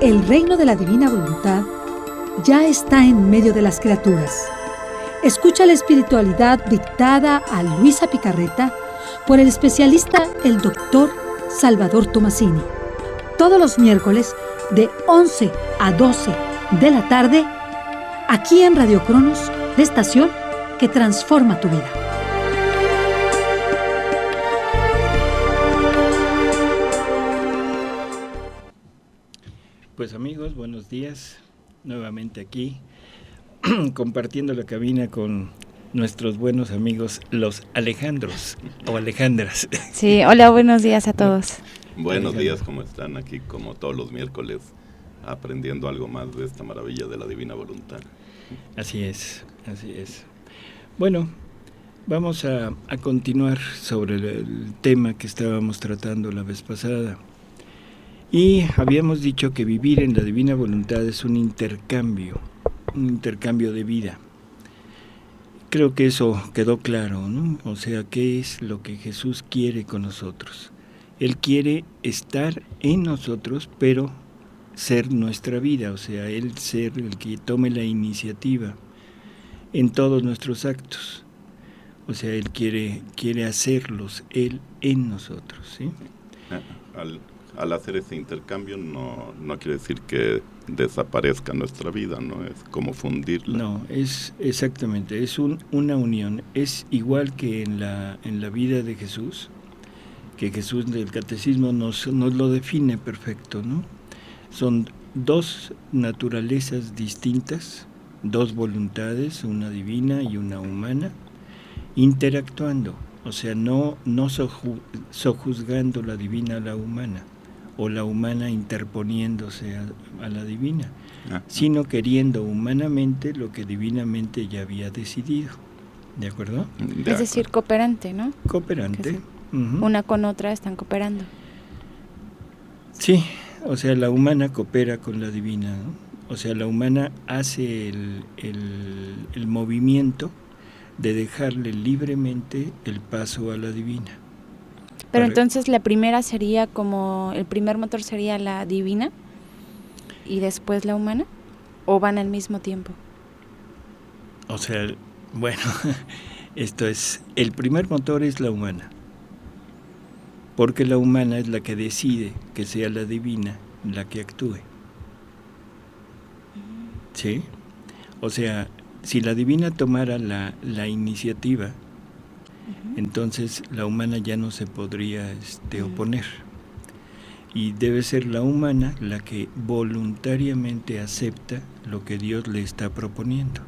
El reino de la divina voluntad ya está en medio de las criaturas. Escucha la espiritualidad dictada a Luisa Picarreta por el especialista, el doctor Salvador Tomasini. Todos los miércoles de 11 a 12 de la tarde, aquí en Radio Cronos, la estación que transforma tu vida. Pues amigos, buenos días. Nuevamente aquí, compartiendo la cabina con nuestros buenos amigos, los Alejandros o Alejandras. Sí, hola, buenos días a todos. Buenos días, ¿cómo están? Aquí como todos los miércoles, aprendiendo algo más de esta maravilla de la divina voluntad. Así es, así es. Bueno, vamos a continuar sobre el tema que estábamos tratando la vez pasada. Y habíamos dicho que vivir en la divina voluntad es un intercambio de vida. Creo que eso quedó claro, ¿no? O sea, ¿qué es lo que Jesús quiere con nosotros? Él quiere estar en nosotros, pero ser nuestra vida, o sea, Él ser el que tome la iniciativa en todos nuestros actos. O sea, Él quiere hacerlos, Él en nosotros, ¿sí? Al hacer ese intercambio no quiere decir que desaparezca nuestra vida, ¿no? Es como fundirla. No, es exactamente, es una unión. Es igual que en la vida de Jesús, que Jesús del Catecismo nos lo define perfecto, ¿no? Son dos naturalezas distintas, dos voluntades, una divina y una humana, interactuando, o sea, no sojuzgando la divina a la humana, o la humana interponiéndose a la divina, sino queriendo humanamente lo que divinamente ya había decidido. ¿De acuerdo? Es decir, cooperante, ¿no? Cooperante. Uh-huh. Una con otra están cooperando. Sí, o sea, la humana coopera con la divina, ¿no? O sea, la humana hace el movimiento de dejarle libremente el paso a la divina. Pero entonces la primera sería como, el primer motor sería la divina y después la humana, ¿o van al mismo tiempo? O sea, bueno, esto es, el primer motor es la humana, porque la humana es la que decide que sea la divina la que actúe. ¿Sí? O sea, si la divina tomara la iniciativa, entonces la humana ya no se podría oponer. Y debe ser la humana la que voluntariamente acepta lo que Dios le está proponiendo.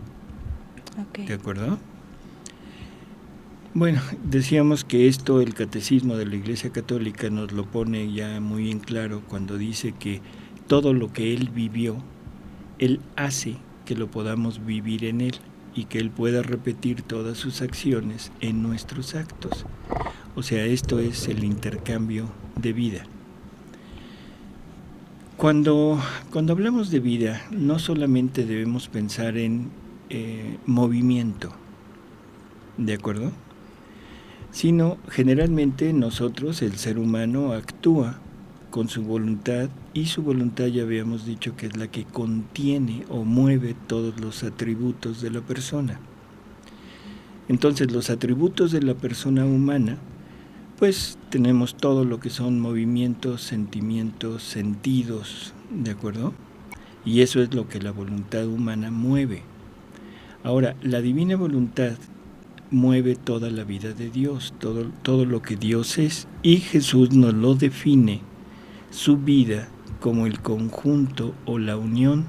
Okay. ¿De acuerdo? Bueno, decíamos que esto el Catecismo de la Iglesia Católica nos lo pone ya muy en claro cuando dice que todo lo que Él vivió, Él hace que lo podamos vivir en Él y que Él pueda repetir todas sus acciones en nuestros actos. O sea, esto es el intercambio de vida. Cuando hablamos de vida, no solamente debemos pensar en movimiento, ¿de acuerdo? Sino generalmente nosotros, el ser humano, actúa con su voluntad, y su voluntad ya habíamos dicho que es la que contiene o mueve todos los atributos de la persona. Entonces, los atributos de la persona humana, pues tenemos todo lo que son movimientos, sentimientos, sentidos, ¿de acuerdo? Y eso es lo que la voluntad humana mueve. Ahora, la divina voluntad mueve toda la vida de Dios, todo lo que Dios es, y Jesús nos lo define, su vida, como el conjunto o la unión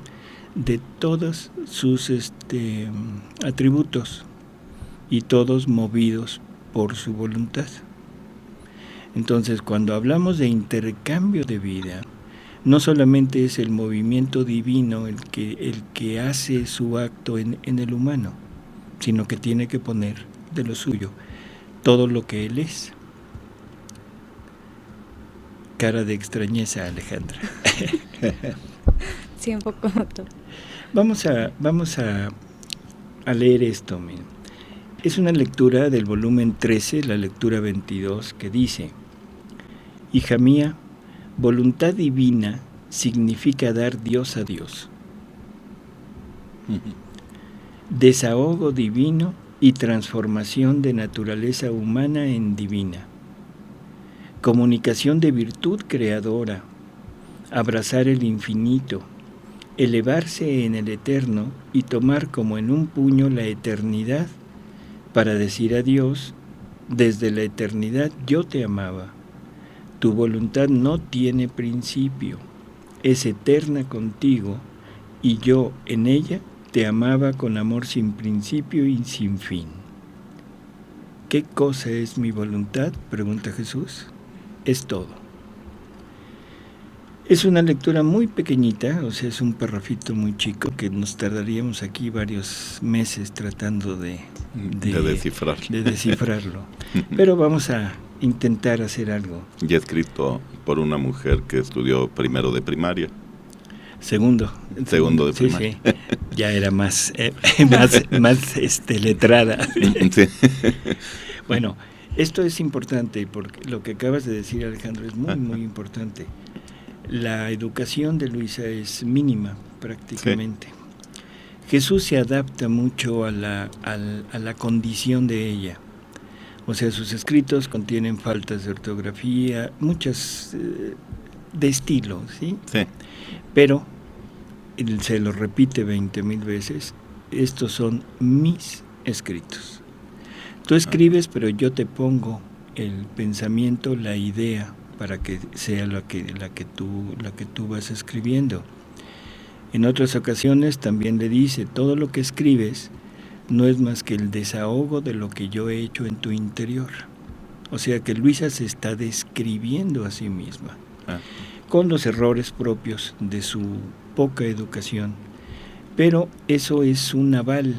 de todos sus atributos, y todos movidos por su voluntad. Entonces, cuando hablamos de intercambio de vida, no solamente es el movimiento divino el que hace su acto en el humano, sino que tiene que poner de lo suyo todo lo que Él es. Cara de extrañeza, Alejandra. Sí, un poco. Vamos a leer esto. Miren. Es una lectura del volumen 13, la lectura 22, que dice: Hija mía, voluntad divina significa dar Dios a Dios. Desahogo divino y transformación de naturaleza humana en divina. Comunicación de virtud creadora, abrazar el infinito, elevarse en el eterno y tomar como en un puño la eternidad para decir a Dios, desde la eternidad yo te amaba. Tu voluntad no tiene principio, es eterna contigo y yo en ella te amaba con amor sin principio y sin fin. ¿Qué cosa es mi voluntad?, pregunta Jesús. Es todo. Es una lectura muy pequeñita, o sea, es un parrafito muy chico que nos tardaríamos aquí varios meses tratando de descifrarlo. Pero vamos a intentar hacer algo. Y escrito por una mujer que estudió primero de primaria. Segundo de primaria. Sí. Ya era más letrada. Sí. Bueno, esto es importante porque lo que acabas de decir, Alejandro, es muy, muy importante. La educación de Luisa es mínima, prácticamente. Sí. Jesús se adapta mucho a la condición de ella. O sea, sus escritos contienen faltas de ortografía, muchas de estilo, ¿sí? Sí. Pero, él se lo repite 20,000 veces, estos son mis escritos. Tú escribes, pero yo te pongo el pensamiento, la idea, para que sea la que tú vas escribiendo. En otras ocasiones también le dice, todo lo que escribes no es más que el desahogo de lo que yo he hecho en tu interior. O sea que Luisa se está describiendo a sí misma, con los errores propios de su poca educación. Pero eso es un aval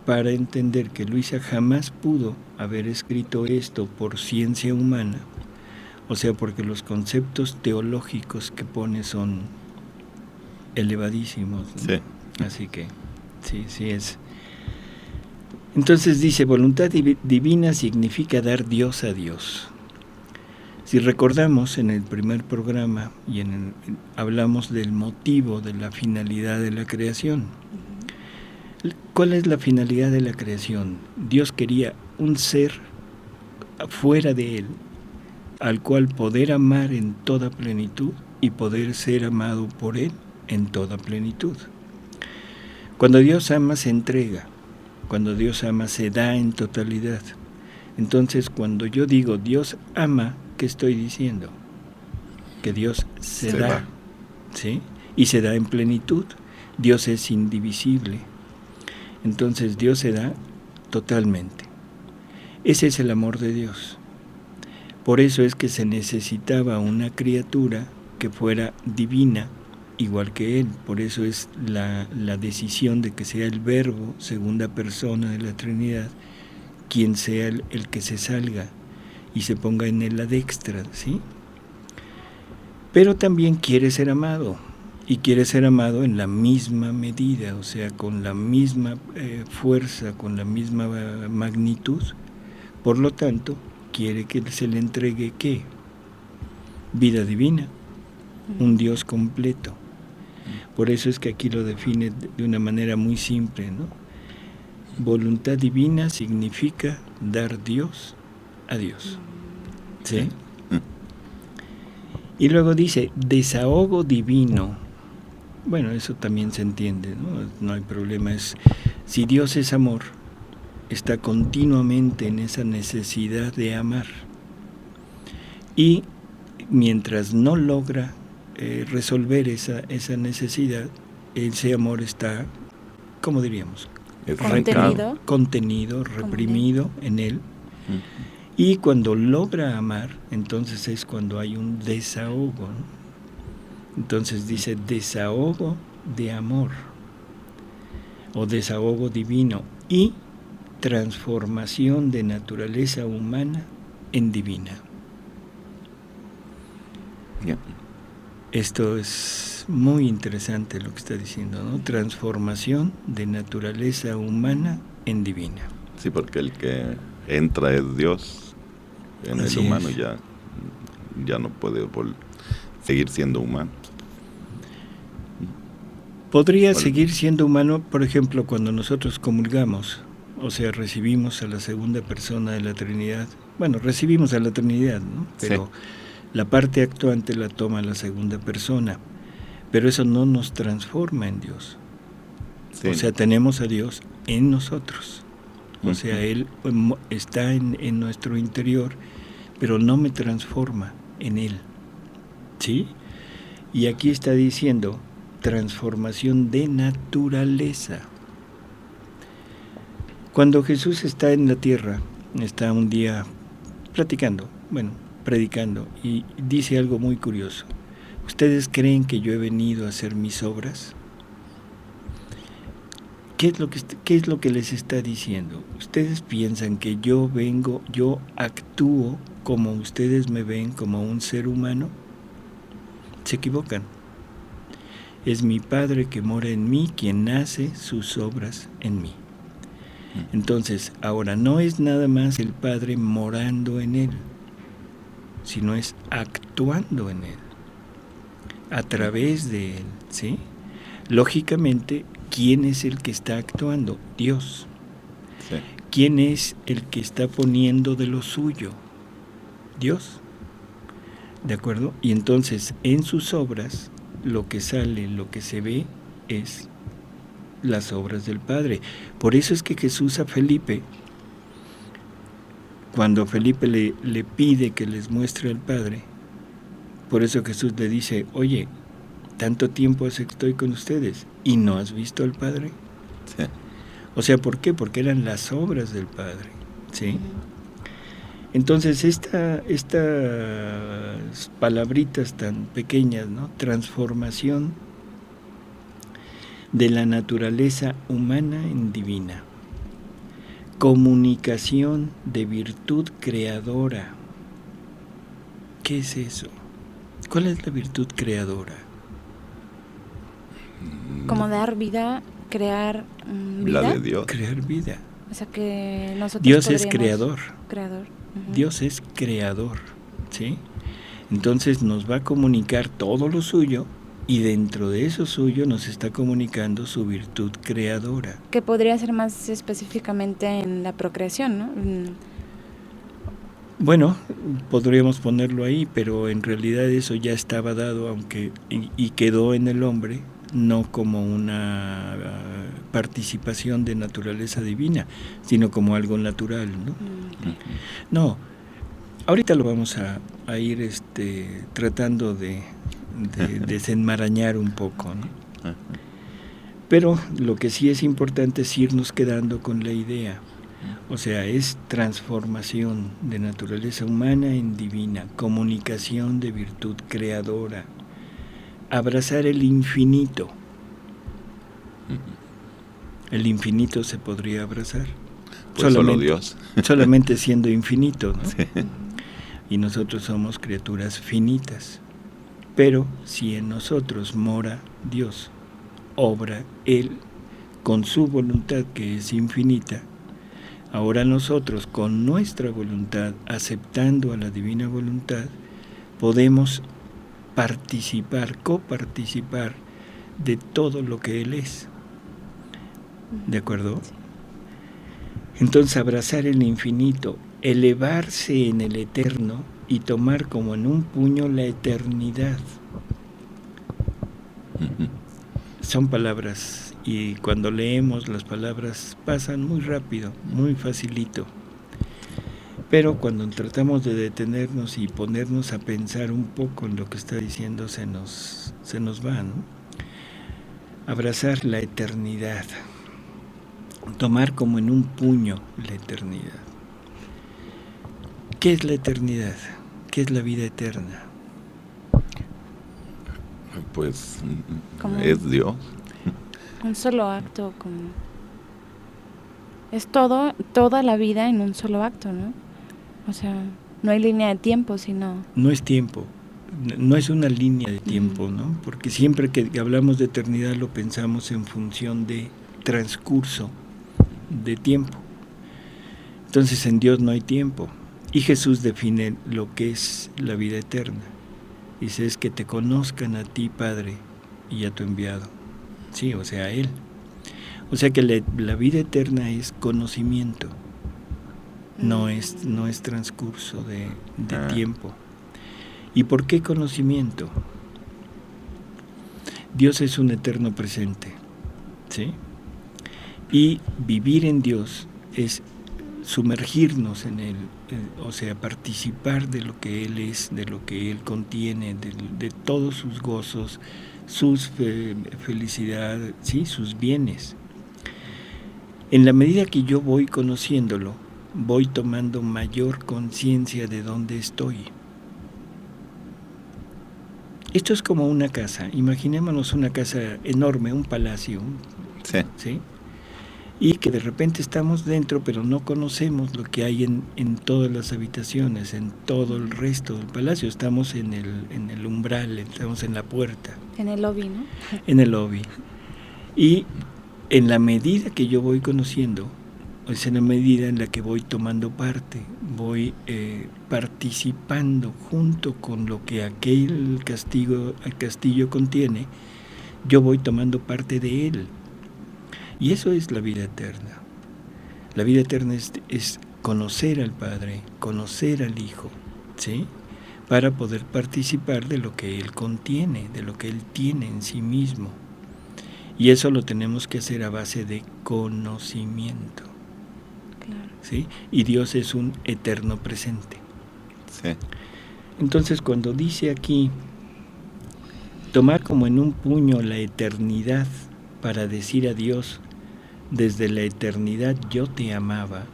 para entender que Luisa jamás pudo haber escrito esto por ciencia humana, o sea, porque los conceptos teológicos que pone son elevadísimos, ¿no? Sí. Así que, sí es. Entonces dice, voluntad divina significa dar Dios a Dios. Si recordamos, en el primer programa hablamos del motivo, de la finalidad de la creación. ¿Cuál es la finalidad de la creación? Dios quería un ser fuera de él, al cual poder amar en toda plenitud y poder ser amado por él en toda plenitud. Cuando Dios ama, se entrega. Cuando Dios ama, se da en totalidad. Entonces, cuando yo digo Dios ama, ¿qué estoy diciendo? Que Dios se da, ¿sí? Y se da en plenitud. Dios es indivisible. Entonces, Dios se da totalmente. Ese es el amor de Dios. Por eso es que se necesitaba una criatura que fuera divina, igual que Él. Por eso es la decisión de que sea el Verbo, segunda persona de la Trinidad, quien sea el que se salga y se ponga en él la dextra, ¿sí? Pero también quiere ser amado, y quiere ser amado en la misma medida, o sea, con la misma fuerza, con la misma magnitud. Por lo tanto, quiere que se le entregue, ¿qué? Vida divina, un Dios completo. Por eso es que aquí lo define de una manera muy simple, ¿no? Voluntad divina significa dar Dios a Dios. ¿Sí? Y luego dice, desahogo divino. Bueno, eso también se entiende, ¿no? No hay problema. Si Dios es amor, está continuamente en esa necesidad de amar. Y mientras no logra resolver esa necesidad, ese amor está, ¿cómo diríamos? Contenido, reprimido en él. Y cuando logra amar, entonces es cuando hay un desahogo, ¿no? Entonces dice desahogo de amor o desahogo divino y transformación de naturaleza humana en divina. Yeah. Esto es muy interesante lo que está diciendo, ¿no? Transformación de naturaleza humana en divina. Sí, porque el que entra es Dios. En el humano ya no puede seguir siendo humano. Podría seguir siendo humano, por ejemplo, cuando nosotros comulgamos, o sea, recibimos a la segunda persona de la Trinidad. Bueno, recibimos a la Trinidad, ¿no? Pero la parte actuante la toma la segunda persona. Pero eso no nos transforma en Dios. O sea, tenemos a Dios en nosotros. O sea, Él está en nuestro interior, pero no me transforma en Él. ¿Sí? Y aquí está diciendo transformación de naturaleza. Cuando Jesús está en la tierra, está un día predicando, y dice algo muy curioso. ¿Ustedes creen que yo he venido a hacer mis obras? ¿Qué es lo que les está diciendo? ¿Ustedes piensan que yo actúo como ustedes me ven, como un ser humano? Se equivocan. Es mi Padre que mora en mí quien hace sus obras en mí. Entonces, ahora no es nada más el Padre morando en Él, sino es actuando en Él, a través de Él, ¿sí? Lógicamente, ¿quién es el que está actuando? Dios. Sí. ¿Quién es el que está poniendo de lo suyo? Dios. ¿De acuerdo? Y entonces, en sus obras, lo que sale, lo que se ve, es las obras del Padre. Por eso es que Jesús a Felipe, cuando Felipe le pide que les muestre al Padre, por eso Jesús le dice, oye, tanto tiempo hace que estoy con ustedes y no has visto al Padre. Sí. O sea, ¿por qué? Porque eran las obras del Padre, ¿sí? Entonces, estas palabritas tan pequeñas, ¿no? Transformación de la naturaleza humana en divina. Comunicación de virtud creadora. ¿Qué es eso? ¿Cuál es la virtud creadora? Como dar vida, crear vida. La de Dios. Crear vida. O sea que nosotros Dios es creador. Creador. Uh-huh. Dios es creador, ¿sí? Entonces nos va a comunicar todo lo suyo y dentro de eso suyo nos está comunicando su virtud creadora. Que podría ser más específicamente en la procreación, ¿no? Bueno, podríamos ponerlo ahí, pero en realidad eso ya estaba dado, aunque y quedó en el hombre, no como una participación de naturaleza divina, sino como algo natural, ¿no? No, ahorita lo vamos a ir tratando de desenmarañar un poco, ¿no? Pero lo que sí es importante es irnos quedando con la idea. O sea, es transformación de naturaleza humana en divina, comunicación de virtud creadora, abrazar el infinito. El infinito se podría abrazar. Pues solo Dios. Solamente siendo infinito, ¿no? Sí. Y nosotros somos criaturas finitas. Pero si en nosotros mora Dios, obra Él con su voluntad que es infinita, ahora nosotros con nuestra voluntad, aceptando a la divina voluntad, podemos coparticipar de todo lo que Él es. ¿De acuerdo? Entonces abrazar el infinito, elevarse en el eterno y tomar como en un puño la eternidad. Son palabras, y cuando leemos las palabras pasan muy rápido, muy facilito. Pero cuando tratamos de detenernos y ponernos a pensar un poco en lo que está diciendo, se nos va, ¿no? Abrazar la eternidad, tomar como en un puño la eternidad. ¿Qué es la eternidad? ¿Qué es la vida eterna? Pues es Dios. Un solo acto, como es toda la vida en un solo acto, ¿no? O sea, no hay línea de tiempo, sino... No es tiempo, no es una línea de tiempo, ¿no? Porque siempre que hablamos de eternidad lo pensamos en función de transcurso de tiempo. Entonces en Dios no hay tiempo. Y Jesús define lo que es la vida eterna. Dice, es que te conozcan a ti, Padre, y a tu enviado. Sí, o sea, Él. O sea que la vida eterna es conocimiento, no es transcurso de tiempo. ¿Y por qué conocimiento? Dios es un eterno presente, ¿sí? Y vivir en Dios es sumergirnos en Él, o sea, participar de lo que Él es, de lo que Él contiene, de todos sus gozos, sus felicidad, ¿sí? Sus bienes. En la medida que yo voy conociéndolo, voy tomando mayor conciencia de dónde estoy. Esto es como una casa. Imaginémonos una casa enorme, un palacio, Sí. ¿sí? Y que de repente estamos dentro, pero no conocemos lo que hay en todas las habitaciones, en todo el resto del palacio. Estamos en el umbral, estamos en la puerta. En el lobby, ¿no? En el lobby. Y en la medida que yo voy conociendo, es en la medida en la que voy tomando parte, voy participando junto con lo que aquel castillo contiene, yo voy tomando parte de él. Y eso es la vida eterna. La vida eterna es conocer al Padre, conocer al Hijo, ¿sí? Para poder participar de lo que Él contiene, de lo que Él tiene en sí mismo. Y eso lo tenemos que hacer a base de conocimiento. Claro. ¿Sí? Y Dios es un eterno presente. Sí. Entonces, cuando dice aquí, tomar como en un puño la eternidad para decir a Dios, desde la eternidad yo te amaba,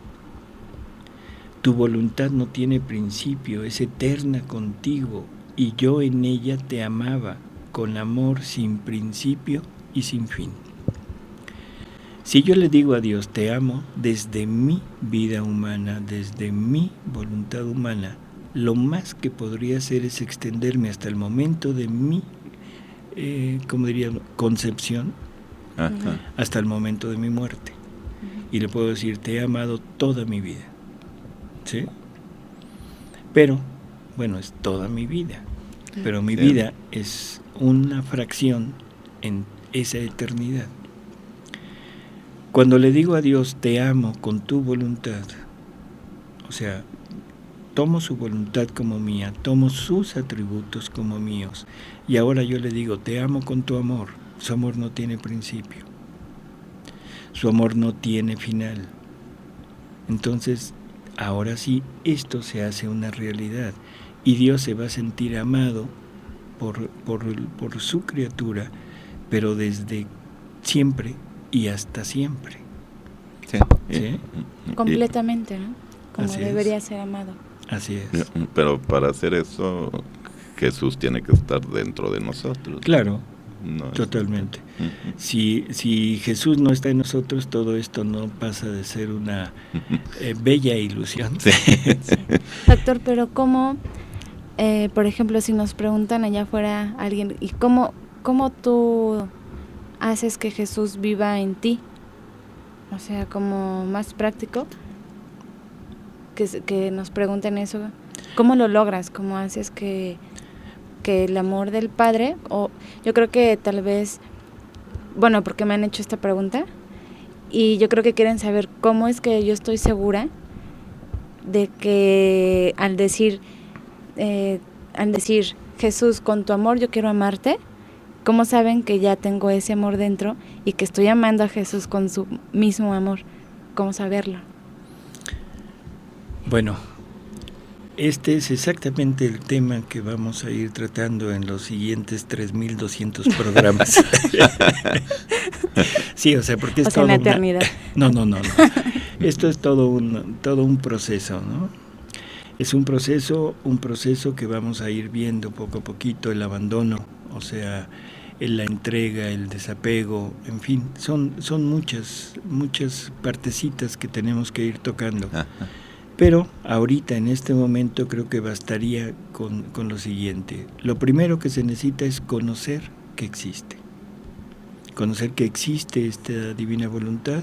tu voluntad no tiene principio, es eterna contigo, y yo en ella te amaba, con amor sin principio y sin fin. Si yo le digo a Dios, te amo desde mi vida humana, desde mi voluntad humana, lo más que podría hacer es extenderme hasta el momento de mi, ¿cómo diría?, concepción, Ajá. hasta el momento de mi muerte. Y le puedo decir, te he amado toda mi vida. ¿Sí? Pero, bueno, es toda mi vida. Pero mi vida es una fracción en esa eternidad. Cuando le digo a Dios, te amo con tu voluntad, o sea, tomo su voluntad como mía, tomo sus atributos como míos, y ahora yo le digo, te amo con tu amor. Su amor no tiene principio. Su amor no tiene final. Entonces, ahora sí, esto se hace una realidad. Y Dios se va a sentir amado por su criatura, pero desde siempre y hasta siempre. Sí. ¿Sí? Completamente, ¿no? Como Así debería es. ser amado. Así es. Pero para hacer eso, Jesús tiene que estar dentro de nosotros. Claro. No, Totalmente. Si Jesús no está en nosotros, todo esto no pasa de ser una bella ilusión. Sí. Sí. Doctor, pero ¿cómo, por ejemplo, si nos preguntan allá afuera alguien, ¿y cómo tú haces que Jesús viva en ti? O sea, como más práctico, que nos pregunten eso. ¿Cómo lo logras? ¿Cómo haces que el amor del Padre, o yo creo que tal vez, bueno, porque me han hecho esta pregunta, y yo creo que quieren saber cómo es que yo estoy segura de que al decir Jesús, con tu amor yo quiero amarte, ¿cómo saben que ya tengo ese amor dentro y que estoy amando a Jesús con su mismo amor? ¿Cómo saberlo? Bueno, este es exactamente el tema que vamos a ir tratando en los siguientes 3,200 programas. Sí, o sea, porque es todo en la eternidad. No. Esto es todo un proceso, ¿no? Es un proceso que vamos a ir viendo poco a poquito, el abandono, o sea, la entrega, el desapego, en fin, son muchas partecitas que tenemos que ir tocando. Ajá. Pero ahorita, en este momento, creo que bastaría con lo siguiente. Lo primero que se necesita es conocer que existe. Conocer que existe esta divina voluntad,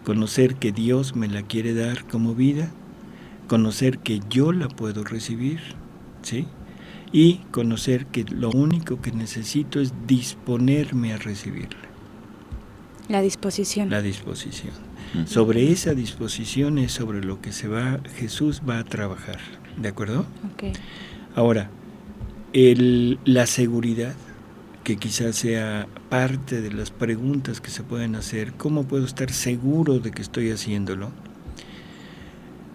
conocer que Dios me la quiere dar como vida, conocer que yo la puedo recibir, ¿sí? Y conocer que lo único que necesito es disponerme a recibirla. La disposición. La disposición. Sobre esa disposición es sobre lo que Jesús va a trabajar, ¿de acuerdo? Okay. Ahora, la seguridad, que quizás sea parte de las preguntas que se pueden hacer, ¿cómo puedo estar seguro de que estoy haciéndolo?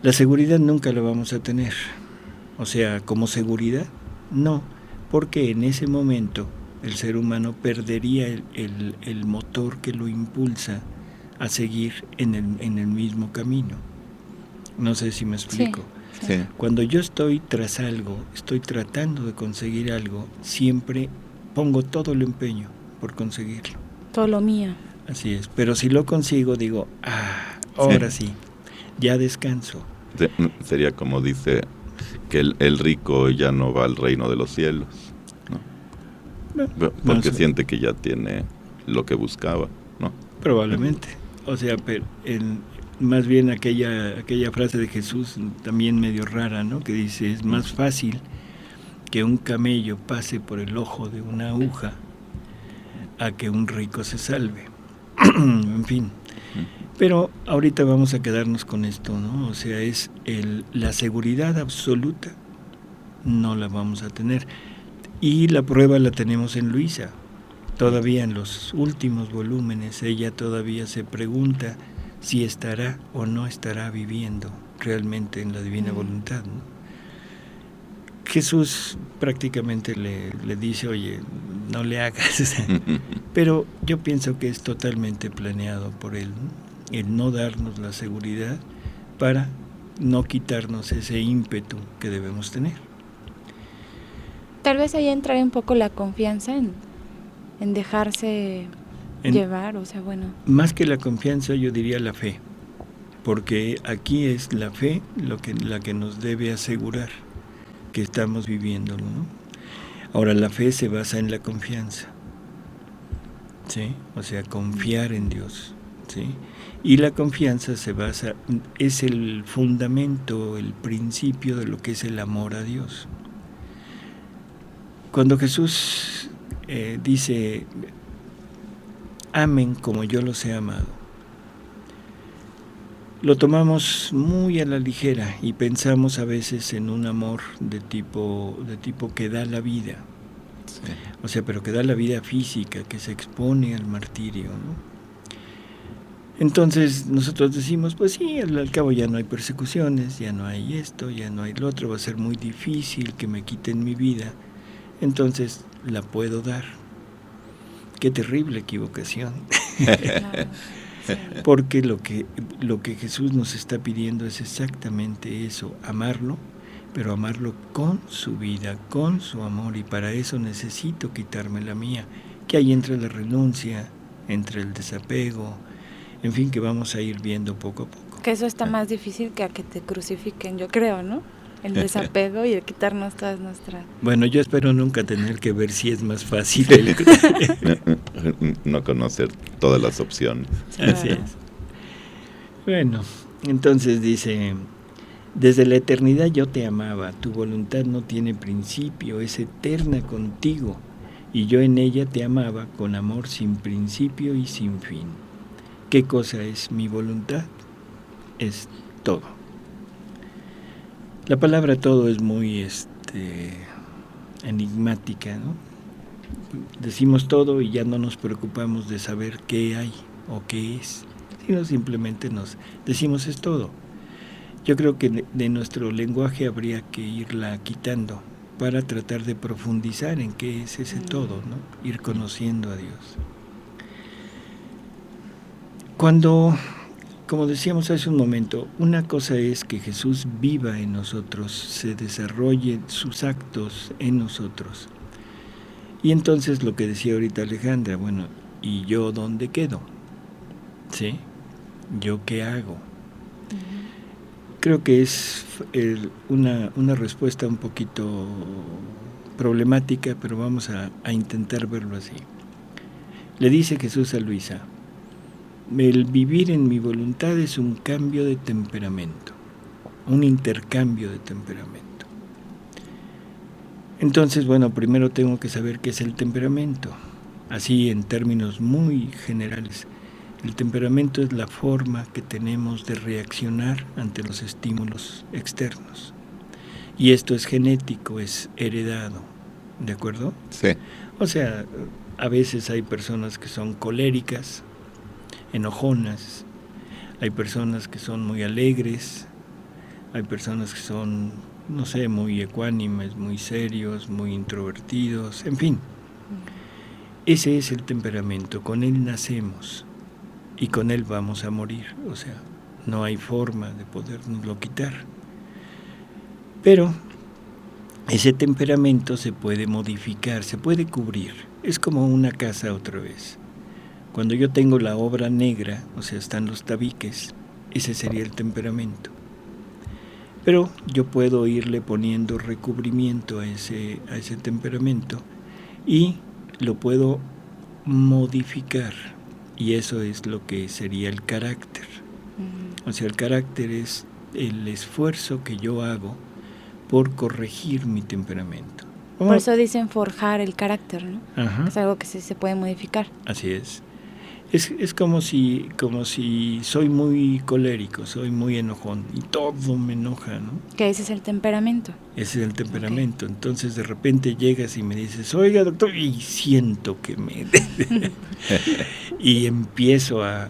La seguridad nunca la vamos a tener, o sea, como seguridad, no, porque en ese momento el ser humano perdería el motor que lo impulsa a seguir en el mismo camino. No sé si me explico. Sí. Cuando yo estoy tras algo, estoy tratando de conseguir algo, siempre pongo todo el empeño por conseguirlo. Todo lo mío. Así es, pero si lo consigo, digo, ahora sí, ya descanso. Sería como dice que el rico ya no va al reino de los cielos, ¿no? Porque siente que ya tiene lo que buscaba, ¿no? Probablemente. O sea, pero más bien aquella frase de Jesús también medio rara, ¿no? Que dice, es más fácil que un camello pase por el ojo de una aguja a que un rico se salve. En fin. Pero ahorita vamos a quedarnos con esto, ¿no? O sea, es la seguridad absoluta no la vamos a tener. Y la prueba la tenemos en Luisa. Todavía en los últimos volúmenes ella todavía se pregunta si estará o no estará viviendo realmente en la divina voluntad, ¿no? Jesús prácticamente le dice, oye, no le hagas. Pero yo pienso que es totalmente planeado por él, ¿no? El no darnos la seguridad para no quitarnos ese ímpetu que debemos tener. Tal vez ahí entraría un poco la confianza en dejarse llevar, o sea, bueno. Más que la confianza, yo diría la fe, porque aquí es la fe la que nos debe asegurar que estamos viviéndolo, ¿no? Ahora, la fe se basa en la confianza, ¿sí? O sea, confiar en Dios, ¿sí? Y la confianza es el fundamento, el principio de lo que es el amor a Dios. Cuando Jesús dice, amen como yo los he amado, lo tomamos muy a la ligera y pensamos a veces en un amor de tipo que da la vida. Sí. O sea, pero que da la vida física, que se expone al martirio, ¿no? Entonces nosotros decimos, pues sí, al cabo ya no hay persecuciones, ya no hay esto, ya no hay lo otro, va a ser muy difícil que me quiten mi vida, entonces la puedo dar. Qué terrible equivocación. Porque lo que Jesús nos está pidiendo es exactamente eso, amarlo, pero amarlo con su vida, con su amor, y para eso necesito quitarme la mía, que ahí entra la renuncia, entre el desapego, en fin, que vamos a ir viendo poco a poco. Que eso está más difícil que a que te crucifiquen, yo creo, ¿no? El desapego y el quitarnos todas nuestras... Bueno, yo espero nunca tener que ver si es más fácil no conocer todas las opciones. Así es. Bueno, entonces dice, desde la eternidad yo te amaba, tu voluntad no tiene principio, es eterna contigo, y yo en ella te amaba con amor sin principio y sin fin. ¿Qué cosa es mi voluntad? Es todo. La palabra todo es muy enigmática, ¿no? Decimos todo y ya no nos preocupamos de saber qué hay o qué es, sino simplemente nos decimos es todo. Yo creo que de nuestro lenguaje habría que irla quitando para tratar de profundizar en qué es ese todo, ¿no? Ir conociendo a Dios. Cuando, como decíamos hace un momento, una cosa es que Jesús viva en nosotros, se desarrolle sus actos en nosotros. Y entonces lo que decía ahorita Alejandra, bueno, ¿y yo dónde quedo? ¿Sí? ¿Yo qué hago? Creo que es una respuesta un poquito problemática, pero vamos a intentar verlo así. Le dice Jesús a Luisa, el vivir en mi voluntad es un cambio de temperamento, un intercambio de temperamento. Entonces, bueno, primero tengo que saber qué es el temperamento, así en términos muy generales. El temperamento es la forma que tenemos de reaccionar ante los estímulos externos. Y esto es genético, es heredado, ¿de acuerdo? Sí. O sea, a veces hay personas que son coléricas, enojonas, hay personas que son muy alegres, hay personas que son, no sé, muy ecuánimes, muy serios, muy introvertidos, en fin. Ese es el temperamento, con él nacemos y con él vamos a morir, o sea, no hay forma de podernoslo quitar. Pero ese temperamento se puede modificar, se puede cubrir, es como una casa otra vez. Cuando yo tengo la obra negra, o sea, están los tabiques, ese sería el temperamento. Pero yo puedo irle poniendo recubrimiento a ese temperamento y lo puedo modificar, y eso es lo que sería el carácter. O sea, el carácter es el esfuerzo que yo hago por corregir mi temperamento. Por eso dicen forjar el carácter, ¿no? Ajá. Es algo que se puede modificar. Así es. Es como si soy muy colérico, soy muy enojón y todo me enoja, ¿no? Que ese es el temperamento. Ese es el temperamento. Okay. Entonces de repente llegas y me dices, oiga doctor, y siento que me... y empiezo a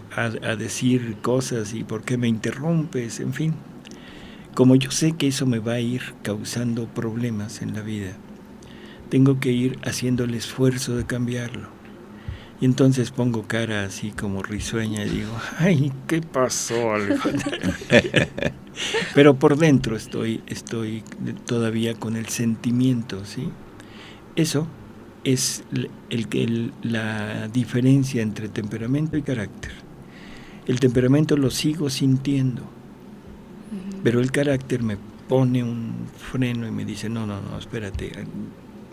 decir cosas y por qué me interrumpes, en fin. Como yo sé que eso me va a ir causando problemas en la vida, tengo que ir haciendo el esfuerzo de cambiarlo. Y entonces pongo cara así como risueña y digo, ay, ¿qué pasó, Alejandro? Pero por dentro estoy todavía con el sentimiento, ¿sí? Eso es la diferencia entre temperamento y carácter. El temperamento lo sigo sintiendo, pero el carácter me pone un freno y me dice, no, espérate,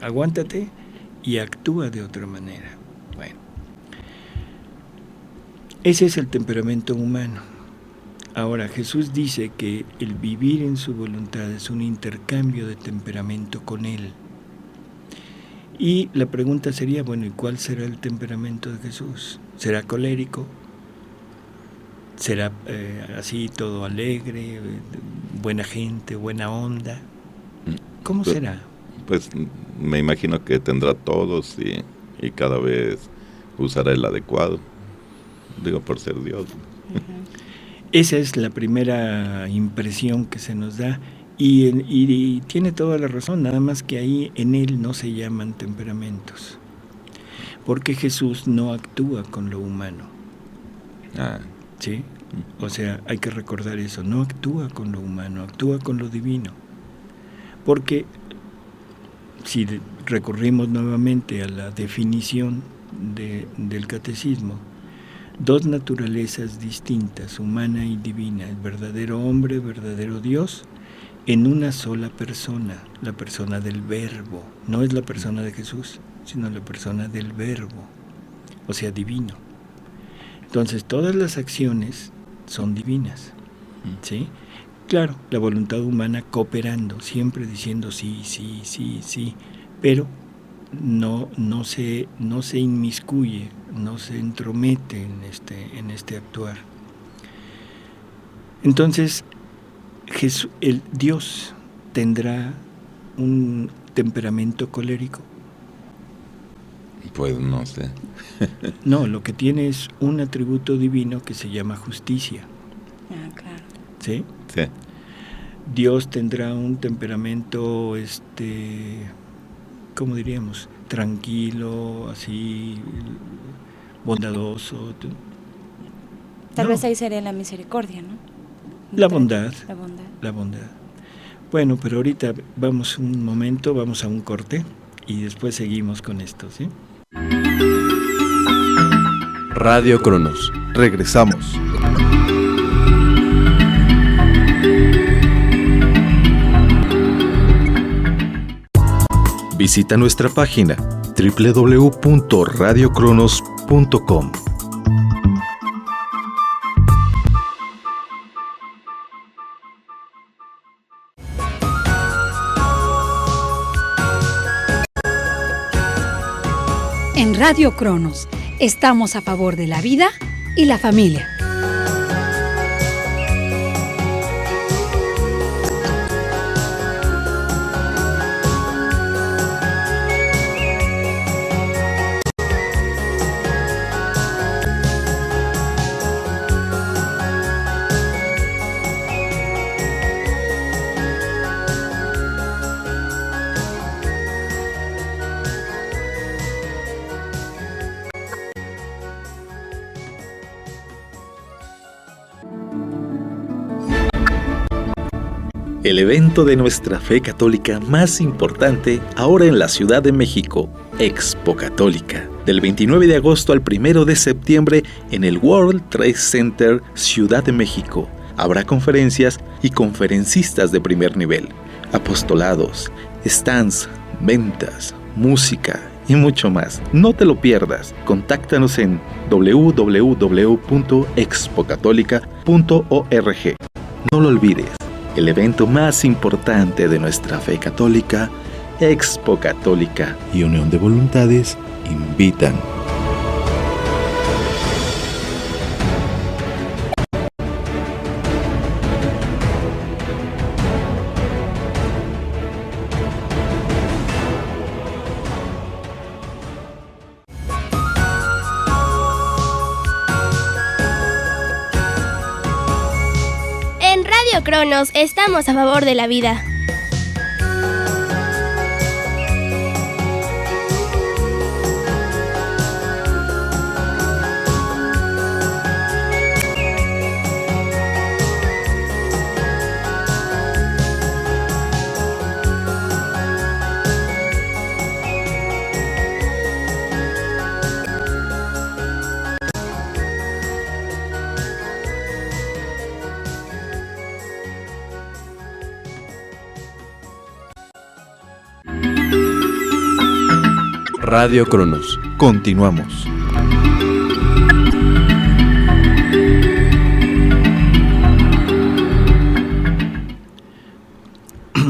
aguántate y actúa de otra manera. Bueno. Ese es el temperamento humano. Ahora, Jesús dice que el vivir en su voluntad es un intercambio de temperamento con Él. Y la pregunta sería, bueno, ¿y cuál será el temperamento de Jesús? ¿Será colérico? ¿Será así todo alegre, buena gente, buena onda? ¿Cómo será? Pues me imagino que tendrá todos y cada vez usará el adecuado. Digo, por ser Dios. Esa es la primera impresión que se nos da y tiene toda la razón, nada más que ahí en él no se llaman temperamentos, porque Jesús no actúa con lo humano. ¿Sí? O sea, hay que recordar eso, no actúa con lo humano, actúa con lo divino. Porque si recurrimos nuevamente a la definición del catecismo, dos naturalezas distintas, humana y divina, el verdadero hombre, verdadero Dios, en una sola persona, la persona del Verbo. No es la persona de Jesús, sino la persona del Verbo, o sea, divino. Entonces, todas las acciones son divinas, ¿sí? Claro, la voluntad humana cooperando, siempre diciendo sí, pero no se inmiscuye, no se entromete en este actuar. Entonces, el Dios tendrá un temperamento colérico. Pues no sé. No, lo que tiene es un atributo divino que se llama justicia. Claro. ¿Sí? Sí. Dios tendrá un temperamento, ¿cómo diríamos? Tranquilo, así, bondadoso. Tal vez ahí sería la misericordia, ¿no? La bondad. La bondad. Bueno, pero ahorita vamos a un corte y después seguimos con esto, ¿sí? Radio Cronos. Regresamos. Visita nuestra página www.radiocronos.com. En Radio Cronos, estamos a favor de la vida y la familia. El evento de nuestra fe católica más importante ahora en la Ciudad de México, Expo Católica, del 29 de agosto al 1 de septiembre en el World Trade Center, Ciudad de México. Habrá conferencias y conferencistas de primer nivel, apostolados, stands, ventas, música y mucho más. No te lo pierdas. Contáctanos en www.expocatólica.org. No lo olvides. El evento más importante de nuestra fe católica, Expo Católica y Unión de Voluntades invitan. Cronos, estamos a favor de la vida. Radio Cronos. Continuamos.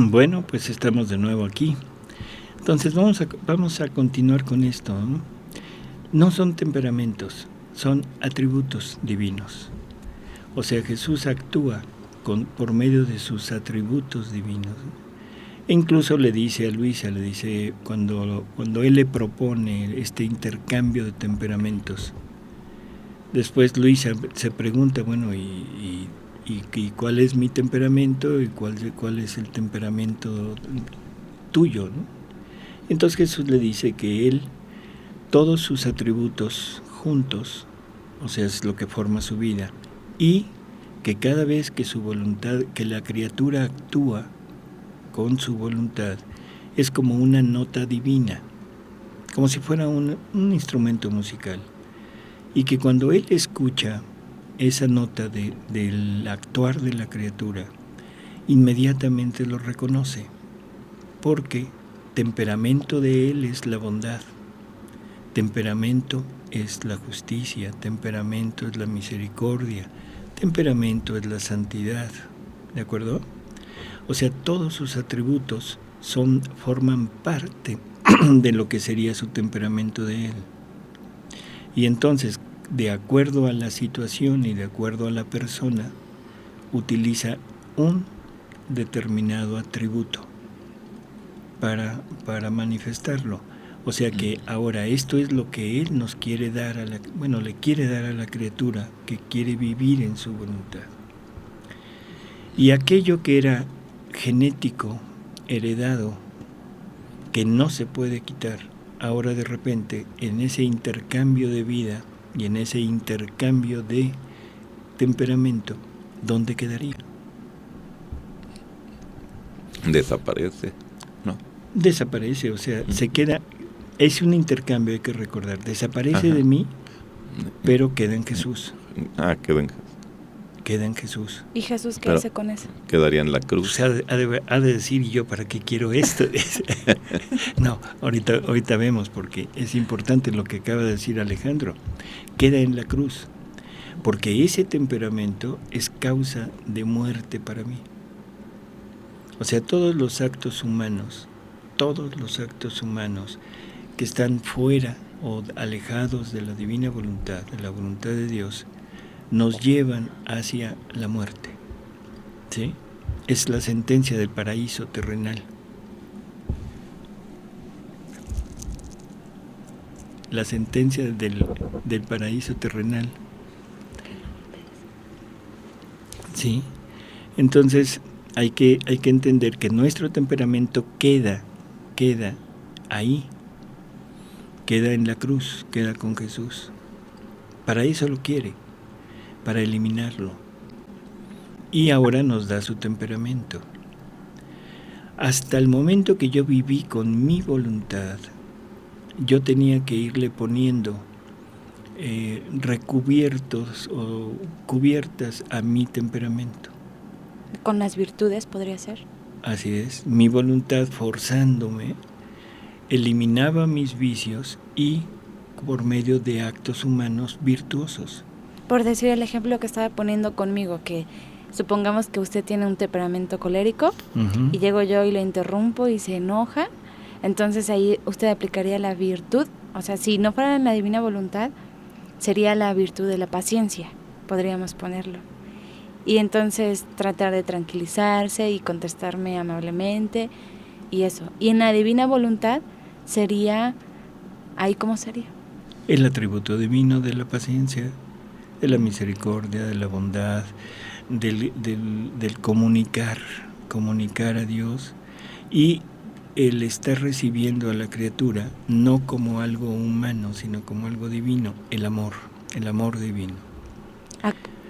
Bueno, pues estamos de nuevo aquí. Entonces vamos a continuar con esto, ¿no? No son temperamentos, son atributos divinos. O sea, Jesús actúa por medio de sus atributos divinos. E incluso le dice a Luisa, cuando él le propone este intercambio de temperamentos, después Luisa se pregunta, bueno, ¿y cuál es mi temperamento y cuál es el temperamento tuyo, ¿no? Entonces Jesús le dice que él, todos sus atributos juntos, o sea, es lo que forma su vida, y que cada vez que su voluntad, que la criatura actúa con su voluntad, es como una nota divina, como si fuera un instrumento musical, y que cuando él escucha esa nota del actuar de la criatura, inmediatamente lo reconoce, porque temperamento de él es la bondad, temperamento es la justicia, temperamento es la misericordia, temperamento es la santidad, ¿de acuerdo? O sea, todos sus atributos forman parte de lo que sería su temperamento de él. Y entonces, de acuerdo a la situación y de acuerdo a la persona, utiliza un determinado atributo para manifestarlo. O sea que ahora esto es lo que él nos quiere dar le quiere dar a la criatura que quiere vivir en su voluntad. Y aquello que era genético, heredado, que no se puede quitar, ahora de repente en ese intercambio de vida y en ese intercambio de temperamento, ¿dónde quedaría? Desaparece, ¿no? Desaparece, o sea, se queda, es un intercambio, hay que recordar, desaparece de mí, pero queda en Jesús. Queda en Jesús. ¿Y Jesús qué hace con eso? Quedaría en la cruz. O sea, ha de decir, ¿yo para qué quiero esto? No, ahorita vemos, porque es importante lo que acaba de decir Alejandro. Queda en la cruz, porque ese temperamento es causa de muerte para mí. O sea, todos los actos humanos que están fuera o alejados de la divina voluntad, de la voluntad de Dios, nos llevan hacia la muerte. ¿Sí? Es la sentencia del paraíso terrenal. La sentencia del paraíso terrenal. ¿Sí? Entonces hay que entender que nuestro temperamento queda ahí, queda en la cruz, queda con Jesús. Para eso lo quiere, para eliminarlo. Y ahora nos da su temperamento. Hasta el momento que yo viví con mi voluntad, yo tenía que irle poniendo recubiertos o cubiertas a mi temperamento. ¿Con las virtudes podría ser? Así es, mi voluntad forzándome eliminaba mis vicios y por medio de actos humanos virtuosos. Por decir el ejemplo que estaba poniendo conmigo, que supongamos que usted tiene un temperamento colérico y llego yo y lo interrumpo y se enoja, entonces ahí usted aplicaría la virtud, o sea, si no fuera en la divina voluntad, sería la virtud de la paciencia, podríamos ponerlo. Y entonces tratar de tranquilizarse y contestarme amablemente y eso. Y en la divina voluntad sería, ¿ahí cómo sería? El atributo divino de la paciencia, de la misericordia, de la bondad, del comunicar a Dios y el estar recibiendo a la criatura no como algo humano, sino como algo divino, el amor divino.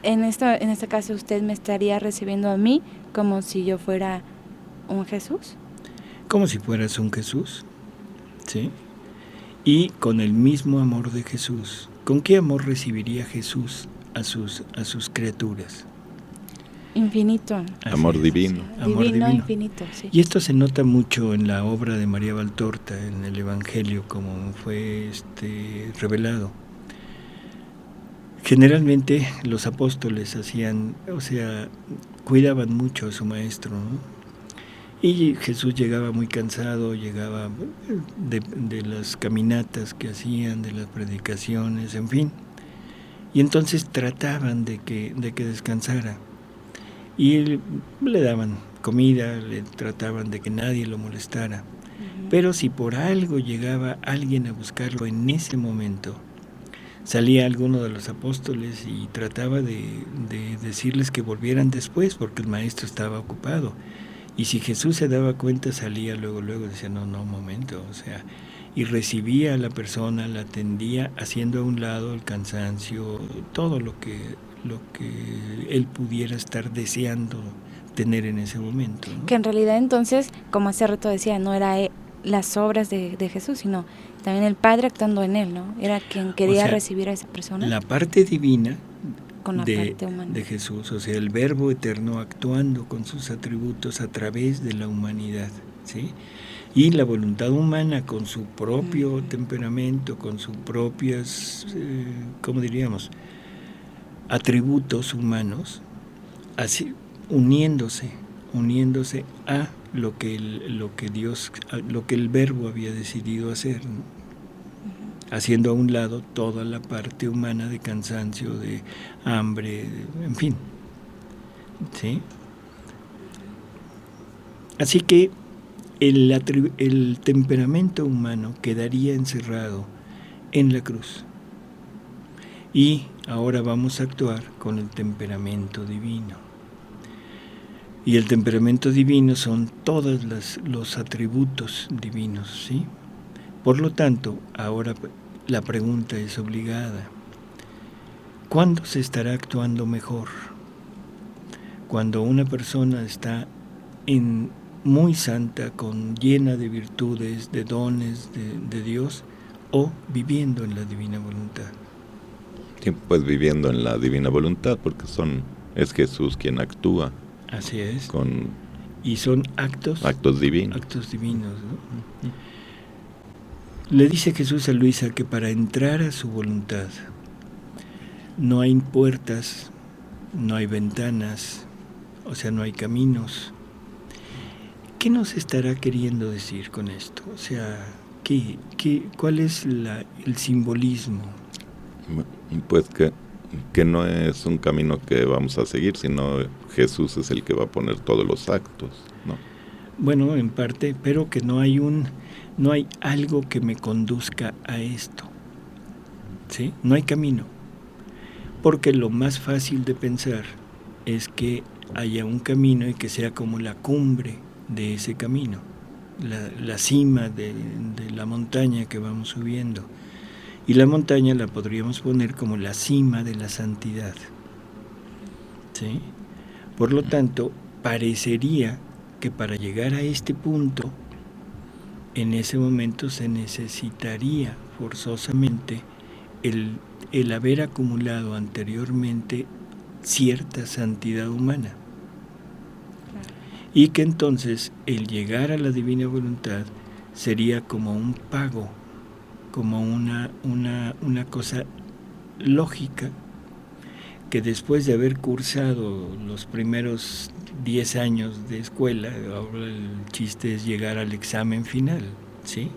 En este caso usted me estaría recibiendo a mí como si yo fuera un Jesús. Como si fueras un Jesús, ¿sí? Y con el mismo amor de Jesús. ¿Con qué amor recibiría Jesús a sus criaturas? Infinito. Amor divino. Amor divino. Infinito, sí. Y esto se nota mucho en la obra de María Valtorta, en el Evangelio, como fue revelado. Generalmente los apóstoles cuidaban mucho a su maestro, ¿no? Y Jesús llegaba muy cansado, llegaba de las caminatas que hacían, de las predicaciones, en fin. Y entonces trataban de que descansara. Y le daban comida, le trataban de que nadie lo molestara. Pero si por algo llegaba alguien a buscarlo en ese momento, salía alguno de los apóstoles y trataba de decirles que volvieran después porque el maestro estaba ocupado. Y si Jesús se daba cuenta, salía luego, decía, no, un momento, y recibía a la persona, la atendía, haciendo a un lado el cansancio, todo lo que él pudiera estar deseando tener en ese momento, ¿no? Que en realidad entonces, como hace rato decía, no era las obras de Jesús, sino también el Padre actuando en él, ¿no? Era quien quería recibir a esa persona. La parte divina con la parte humana de Jesús, el Verbo eterno actuando con sus atributos a través de la humanidad, ¿sí? Y la voluntad humana con su propio temperamento, con sus propias, ¿cómo diríamos?, atributos humanos, así uniéndose a lo que el Verbo había decidido hacer, ¿no? Haciendo a un lado toda la parte humana de cansancio, de hambre, en fin, ¿sí? Así que el temperamento humano quedaría encerrado en la cruz. Y ahora vamos a actuar con el temperamento divino. Y el temperamento divino son todos los atributos divinos, ¿sí? Por lo tanto, ahora la pregunta es obligada. ¿Cuándo se estará actuando mejor? Cuando una persona está muy santa, llena de virtudes, de dones de Dios, o viviendo en la divina voluntad. Sí, pues viviendo en la divina voluntad, porque es Jesús quien actúa. Así es. Y son actos divinos. Actos divinos, ¿no? Le dice Jesús a Luisa que para entrar a su voluntad no hay puertas, no hay ventanas, no hay caminos. ¿Qué nos estará queriendo decir con esto? ¿Cuál es el simbolismo? Pues que que no es un camino que vamos a seguir, sino Jesús es el que va a poner todos los actos, ¿no? Bueno, en parte, pero que no hay algo que me conduzca a esto, ¿sí? No hay camino, porque lo más fácil de pensar es que haya un camino y que sea como la cumbre de ese camino, la cima de la montaña que vamos subiendo. Y la montaña la podríamos poner como la cima de la santidad, ¿sí? Por lo tanto, parecería que para llegar a este punto, en ese momento se necesitaría forzosamente el haber acumulado anteriormente cierta santidad humana. Y que entonces el llegar a la divina voluntad sería como un pago, como una cosa lógica, que después de haber cursado los primeros 10 años de escuela, ahora el chiste es llegar al examen final, ¿sí?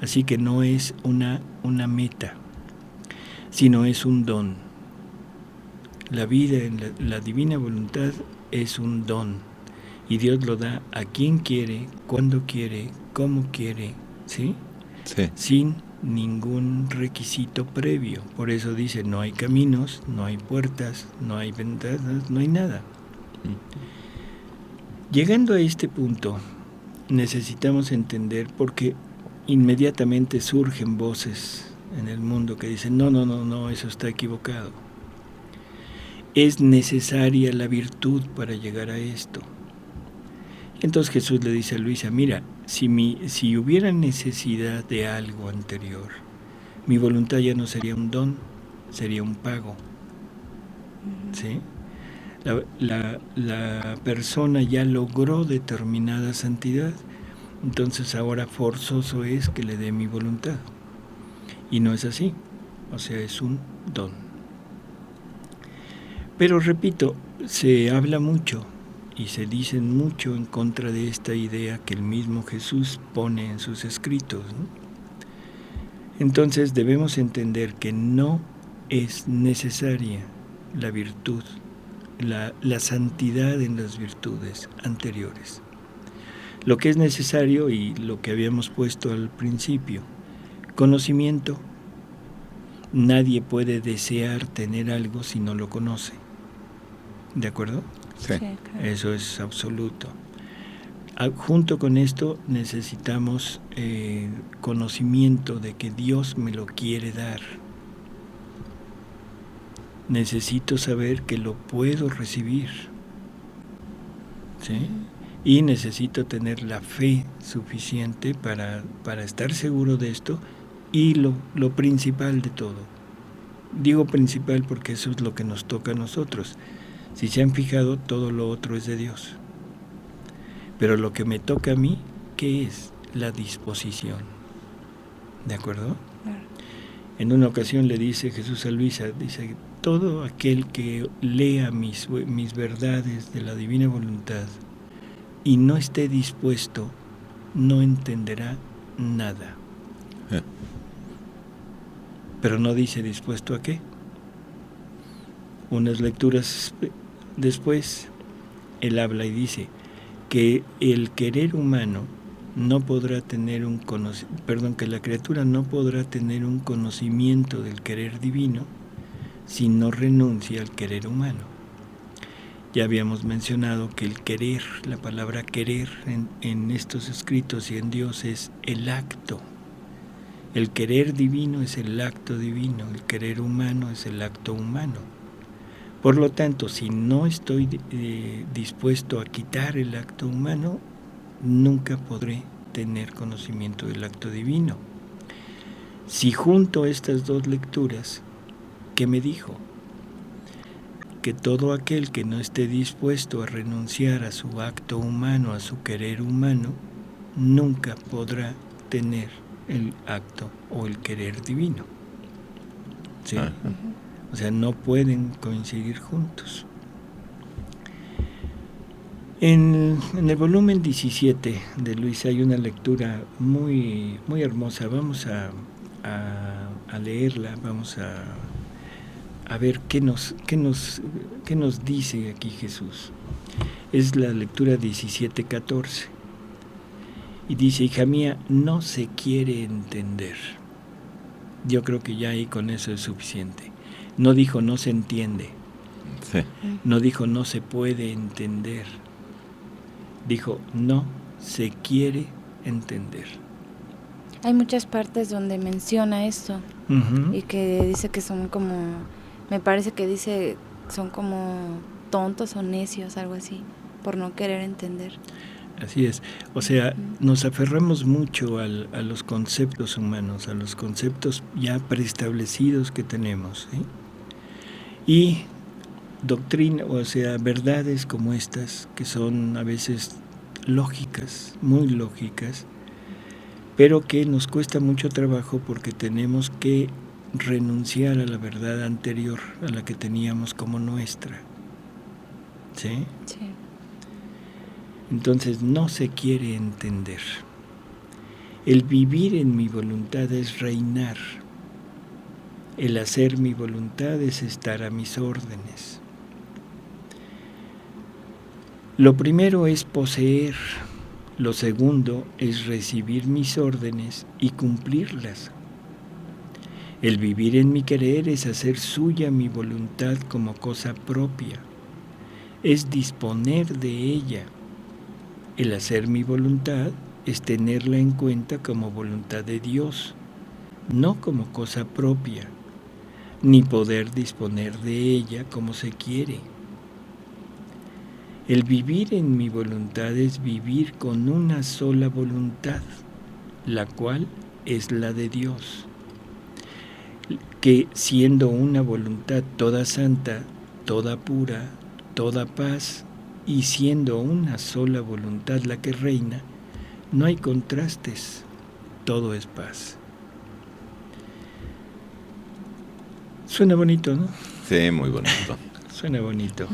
Así que no es una meta, sino es un don. La vida en la divina voluntad es un don, y Dios lo da a quien quiere, cuando quiere, cómo quiere, ¿sí? Sí. Sin ningún requisito previo. Por eso dice, no hay caminos, no hay puertas, no hay ventanas, no hay nada. Llegando a este punto, necesitamos entender, porque inmediatamente surgen voces en el mundo que dicen, no, eso está equivocado. Es necesaria la virtud para llegar a esto. Entonces Jesús le dice a Luisa, mira, si hubiera necesidad de algo anterior, mi voluntad ya no sería un don, sería un pago, ¿sí? La persona ya logró determinada santidad, entonces ahora forzoso es que le dé mi voluntad. Y no es así, o sea, es un don. Pero repito, se habla mucho y se dicen mucho en contra de esta idea que el mismo Jesús pone en sus escritos, ¿no? Entonces debemos entender que no es necesaria la virtud, la santidad en las virtudes anteriores. Lo que es necesario, y lo que habíamos puesto al principio, conocimiento. Nadie puede desear tener algo si no lo conoce. ¿De acuerdo? Sí. Sí, claro. Eso es absoluto. Junto con esto necesitamos conocimiento de que Dios me lo quiere dar. Necesito saber que lo puedo recibir, ¿sí? Y necesito tener la fe suficiente para estar seguro de esto. Y lo principal de todo, digo principal porque eso es lo que nos toca a nosotros. Si se han fijado, todo lo otro es de Dios. Pero lo que me toca a mí, ¿qué es? La disposición. ¿De acuerdo? Claro. En una ocasión le dice Jesús a Luisa, dice, todo aquel que lea mis verdades de la divina voluntad y no esté dispuesto, no entenderá nada. Pero no dice dispuesto a qué. Unas lecturas después, él habla y dice que el querer humano no podrá tener que la criatura no podrá tener un conocimiento del querer divino si no renuncia al querer humano. Ya habíamos mencionado que el querer, la palabra querer en estos escritos y en Dios es el acto. El querer divino es el acto divino, el querer humano es el acto humano. Por lo tanto, si no estoy dispuesto a quitar el acto humano, nunca podré tener conocimiento del acto divino. Si junto estas dos lecturas, ¿qué me dijo? Que todo aquel que no esté dispuesto a renunciar a su acto humano, a su querer humano, nunca podrá tener el acto o el querer divino. ¿Sí? O sea, no pueden coincidir juntos. En el volumen 17 de Luis hay una lectura muy, muy hermosa. Vamos a leerla, vamos a ver qué nos dice aquí Jesús. Es la lectura 17:14. Y dice: hija mía, no se quiere entender. Yo creo que ya ahí con eso es suficiente. No dijo no se entiende. Sí. No dijo no se puede entender. Dijo no se quiere entender. Hay muchas partes donde menciona esto y que dice que son como, me parece que dice, son como tontos o necios, algo así, por no querer entender. Así es. O sea, nos aferramos mucho a los conceptos humanos, a los conceptos ya preestablecidos que tenemos, ¿sí? Y doctrina, o sea, verdades como estas, que son a veces lógicas, muy lógicas, pero que nos cuesta mucho trabajo porque tenemos que renunciar a la verdad anterior, a la que teníamos como nuestra. ¿Sí? Sí. Entonces no se quiere entender. El vivir en mi voluntad es reinar. El hacer mi voluntad es estar a mis órdenes. Lo primero es poseer. Lo segundo es recibir mis órdenes y cumplirlas. El vivir en mi querer es hacer suya mi voluntad como cosa propia. Es disponer de ella. El hacer mi voluntad es tenerla en cuenta como voluntad de Dios, no como cosa propia, ni poder disponer de ella como se quiere. El vivir en mi voluntad es vivir con una sola voluntad, la cual es la de Dios, que siendo una voluntad toda santa, toda pura, toda paz, y siendo una sola voluntad la que reina, no hay contrastes, todo es paz. Suena bonito, ¿no? Sí, muy bonito. Suena bonito.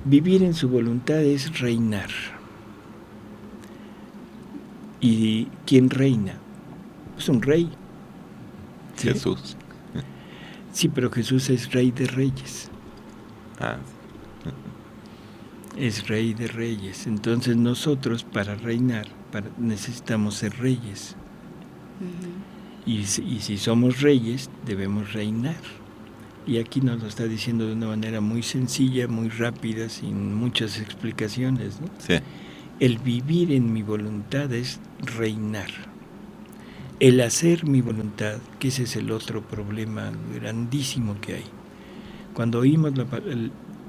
Vivir en su voluntad es reinar. ¿Y quién reina? Pues un rey. ¿Sí? Jesús. Sí, pero Jesús es rey de reyes. Ah. Es rey de reyes. Entonces nosotros para reinar necesitamos ser reyes. Y si somos reyes, debemos reinar. Y aquí nos lo está diciendo de una manera muy sencilla, muy rápida, sin muchas explicaciones, ¿no? Sí. El vivir en mi voluntad es reinar. El hacer mi voluntad, que ese es el otro problema grandísimo que hay. Cuando oímos la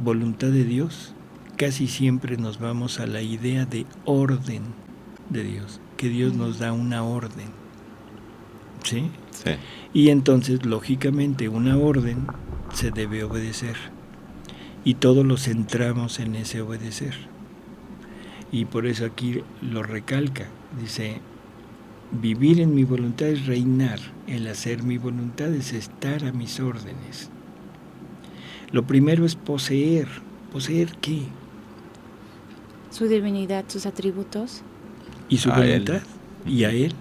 voluntad de Dios, casi siempre nos vamos a la idea de orden de Dios, que Dios nos da una orden. ¿Sí? Sí. Y entonces, lógicamente, una orden se debe obedecer. Y todos lo centramos en ese obedecer. Y por eso aquí lo recalca. Dice, vivir en mi voluntad es reinar. El hacer mi voluntad es estar a mis órdenes. Lo primero es poseer. ¿Poseer qué? Su divinidad, sus atributos. Y su A voluntad. Él. Y a Él.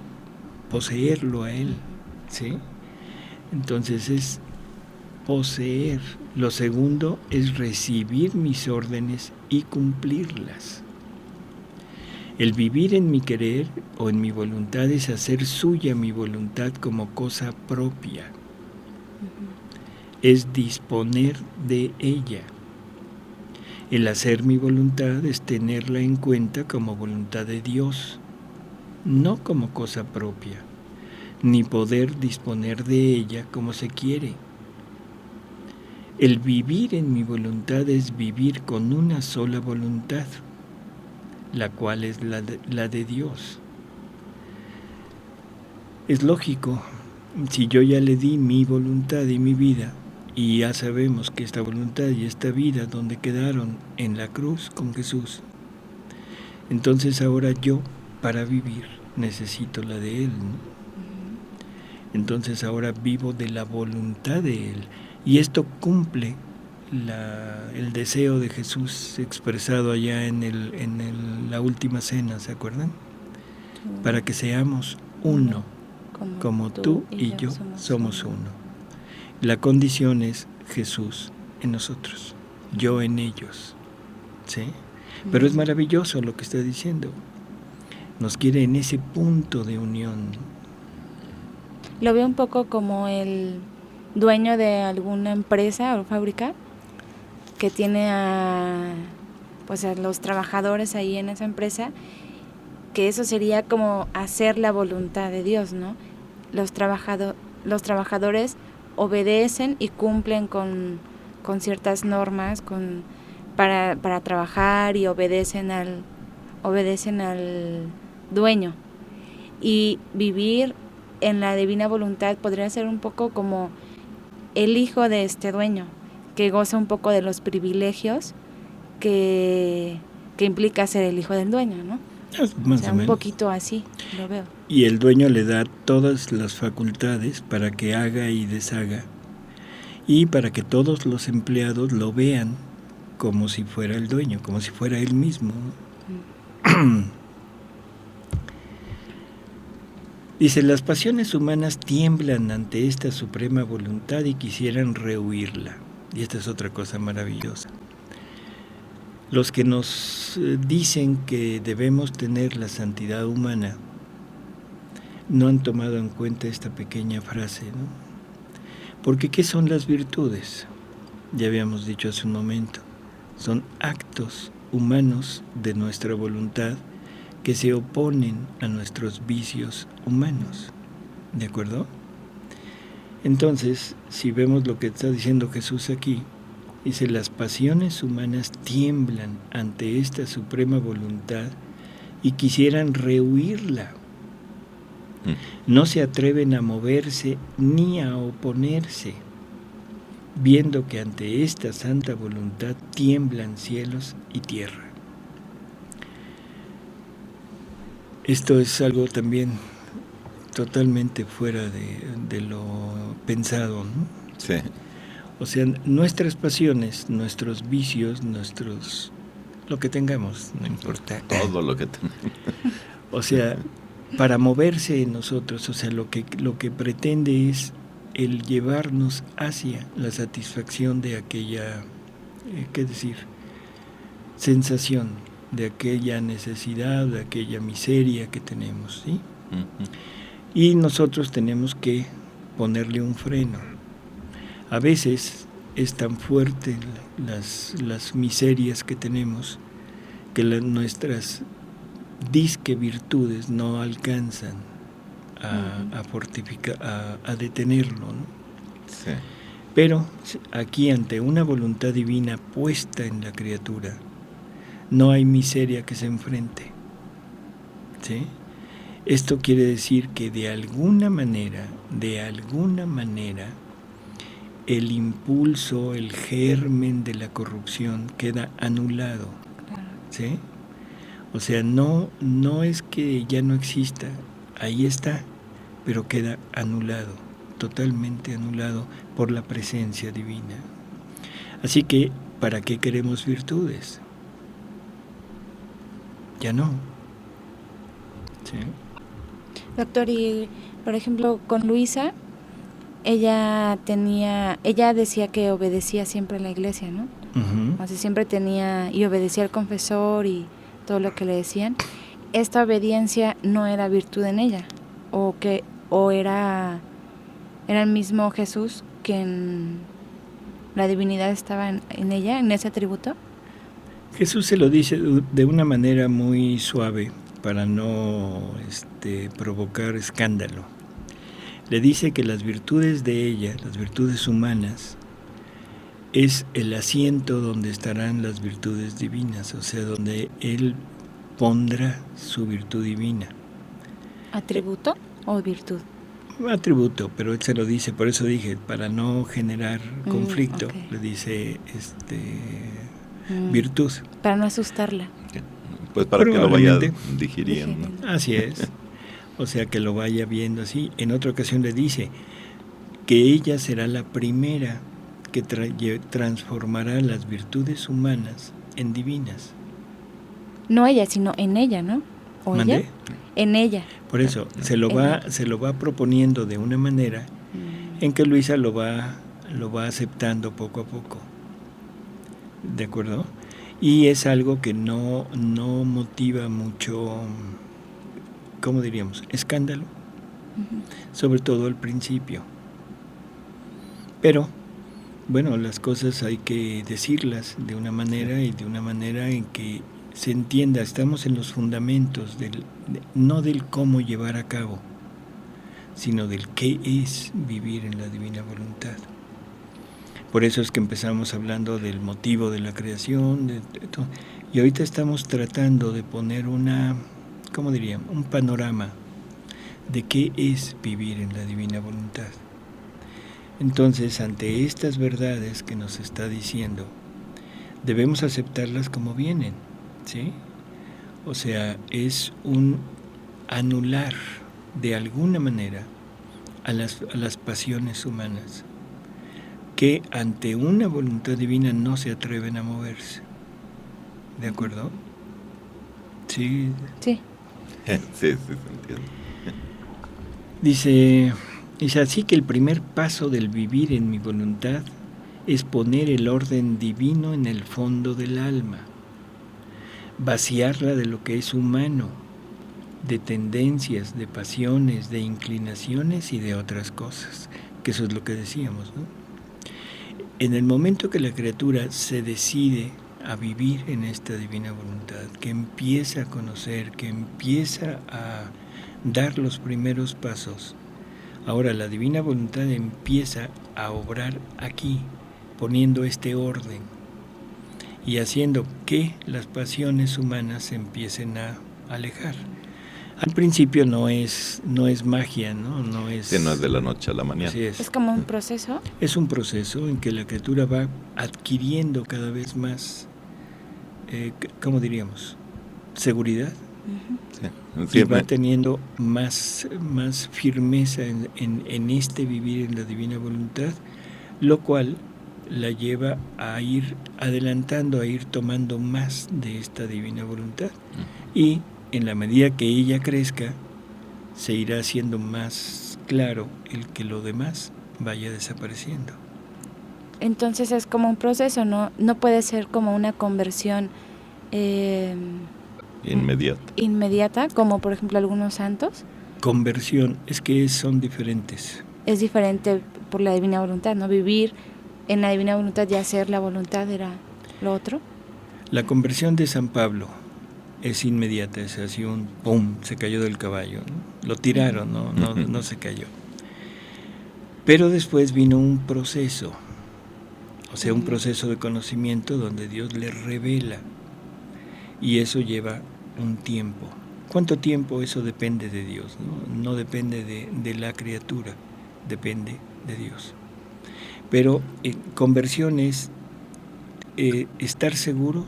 Poseerlo a Él. ¿Sí? Entonces es poseer. Lo segundo es recibir mis órdenes y cumplirlas. El vivir en mi querer o en mi voluntad es hacer suya mi voluntad como cosa propia. Es disponer de ella. El hacer mi voluntad es tenerla en cuenta como voluntad de Dios, no como cosa propia, ni poder disponer de ella como se quiere. El vivir en mi voluntad es vivir con una sola voluntad, la cual es la de Dios. Es lógico, si yo ya le di mi voluntad y mi vida, y ya sabemos que esta voluntad y esta vida donde quedaron en la cruz con Jesús, entonces ahora yo, para vivir, necesito la de Él, ¿no? Entonces ahora vivo de la voluntad de Él, y esto cumple el deseo de Jesús expresado allá en la última cena, ¿se acuerdan? Para que seamos uno, como tú y yo somos uno. La condición es Jesús en nosotros, yo en ellos. ¿Sí? Pero es maravilloso lo que está diciendo. Nos quiere en ese punto de unión. Lo veo un poco como el dueño de alguna empresa o fábrica que tiene a los trabajadores ahí en esa empresa, que eso sería como hacer la voluntad de Dios, ¿no? Los trabajadores obedecen y cumplen con ciertas normas para trabajar y obedecen al dueño. Y vivir en la divina voluntad podría ser un poco como el hijo de este dueño, que goza un poco de los privilegios que implica ser el hijo del dueño, ¿no? Más o un menos. Poquito así lo veo. Y el dueño le da todas las facultades para que haga y deshaga, y para que todos los empleados lo vean como si fuera el dueño, como si fuera él mismo. Dice, las pasiones humanas tiemblan ante esta suprema voluntad y quisieran rehuirla. Y esta es otra cosa maravillosa. Los que nos dicen que debemos tener la santidad humana no han tomado en cuenta esta pequeña frase, ¿no? Porque ¿qué son las virtudes? Ya habíamos dicho hace un momento. Son actos humanos de nuestra voluntad que se oponen a nuestros vicios humanos. ¿De acuerdo? Entonces, si vemos lo que está diciendo Jesús aquí, dice, las pasiones humanas tiemblan ante esta suprema voluntad y quisieran rehuirla. No se atreven a moverse ni a oponerse, viendo que ante esta santa voluntad tiemblan cielos y tierra. Esto es algo también totalmente fuera de lo pensado, ¿no? Sí. O sea, nuestras pasiones, nuestros vicios, lo que tengamos, no importa. Todo lo que tenemos. O sea, para moverse en nosotros, o sea, lo que pretende es el llevarnos hacia la satisfacción de aquella, sensación, de aquella necesidad, de aquella miseria que tenemos, ¿sí? Uh-huh. Y nosotros tenemos que ponerle un freno. A veces es tan fuerte las miserias que tenemos que nuestras disque virtudes no alcanzan a fortificar, a detenerlo, ¿no? Sí. Pero aquí, ante una voluntad divina puesta en la criatura, no hay miseria que se enfrente, ¿sí? Esto quiere decir que de alguna manera, el impulso, el germen de la corrupción queda anulado, ¿sí? O sea, no es que ya no exista, ahí está, pero queda anulado, totalmente anulado por la presencia divina. Así que, ¿para qué queremos virtudes? Ya no. ¿Sí? Doctor, y por ejemplo con Luisa, ella decía que obedecía siempre a la iglesia, ¿no? Uh-huh. O sea, siempre y obedecía al confesor y todo lo que le decían. Esta obediencia no era virtud en ella, o era el mismo Jesús que en la divinidad estaba en ella, en ese atributo. Jesús se lo dice de una manera muy suave para no provocar escándalo. Le dice que las virtudes de ella, las virtudes humanas, es el asiento donde estarán las virtudes divinas, o sea, donde Él pondrá su virtud divina. ¿Atributo o virtud? Atributo, pero Él se lo dice, por eso dije, para no generar conflicto, okay. le dice virtud. Para no asustarla. Pues para que lo vaya digiriendo. Así es. O sea, que lo vaya viendo así. En otra ocasión le dice que ella será la primera que transformará las virtudes humanas en divinas. No ella, sino en ella, ¿no? ¿O ¿Mandé? ella? En ella. Por eso, se lo va proponiendo de una manera en que Luisa lo va aceptando poco a poco. ¿De acuerdo? Y es algo que no motiva mucho, ¿cómo diríamos? Escándalo. Sobre todo al principio. Pero, bueno, las cosas hay que decirlas de una manera y de una manera en que se entienda. Estamos en los fundamentos, no del cómo llevar a cabo, sino del qué es vivir en la divina voluntad. Por eso es que empezamos hablando del motivo de la creación, y ahorita estamos tratando de poner ¿cómo diríamos? Un panorama de qué es vivir en la divina voluntad. Entonces, ante estas verdades que nos está diciendo, debemos aceptarlas como vienen, ¿sí? O sea, es un anular de alguna manera a las pasiones humanas, que ante una voluntad divina no se atreven a moverse. ¿De acuerdo? Sí. Sí. Sí, se entiende. Dice así que el primer paso del vivir en mi voluntad es poner el orden divino en el fondo del alma, vaciarla de lo que es humano, de tendencias, de pasiones, de inclinaciones y de otras cosas, que eso es lo que decíamos, ¿no? En el momento que la criatura se decide a vivir en esta divina voluntad, que empieza a conocer, que empieza a dar los primeros pasos, ahora la divina voluntad empieza a obrar aquí, poniendo este orden y haciendo que las pasiones humanas se empiecen a alejar. Al principio no es magia, ¿no? No es de la noche a la mañana. Así es. Es como un proceso. Es un proceso en que la criatura va adquiriendo cada vez más, ¿cómo diríamos? Seguridad. Sí. Y va teniendo más firmeza en este vivir en la divina voluntad, lo cual la lleva a ir adelantando, a ir tomando más de esta divina voluntad. Y en la medida que ella crezca, se irá haciendo más claro el que lo demás vaya desapareciendo. Entonces es como un proceso, no puede ser como una conversión inmediata, como por ejemplo algunos santos. Conversión, es que son diferentes. Es diferente por la divina voluntad, ¿no? Vivir en la divina voluntad y hacer la voluntad era lo otro. La conversión de San Pablo es inmediata, es así un ¡pum!, se cayó del caballo, ¿no? Lo tiraron, no se cayó. Pero después vino un proceso, o sea, un proceso de conocimiento donde Dios le revela, y eso lleva un tiempo. ¿Cuánto tiempo? Eso depende de Dios, ¿no? No depende de la criatura, depende de Dios. Pero conversión es estar seguro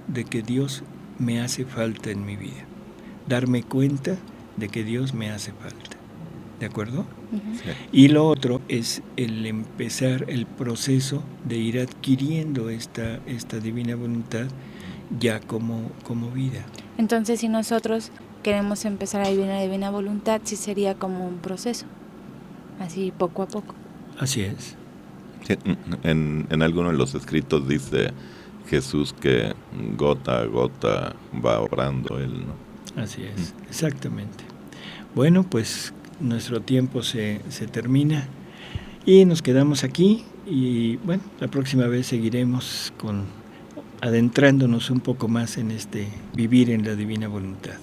de que Dios me hace falta en mi vida, darme cuenta de que Dios me hace falta, ¿de acuerdo? Sí. Y lo otro es el empezar el proceso de ir adquiriendo esta divina voluntad ya como vida. Entonces, si nosotros queremos empezar a vivir en la divina voluntad, sí sería como un proceso, así poco a poco. Así es. Sí, en alguno de los escritos dice Jesús que gota a gota va obrando él, ¿no? Así es, exactamente. Bueno, pues nuestro tiempo se termina y nos quedamos aquí, y bueno, la próxima vez seguiremos adentrándonos un poco más en este vivir en la divina voluntad.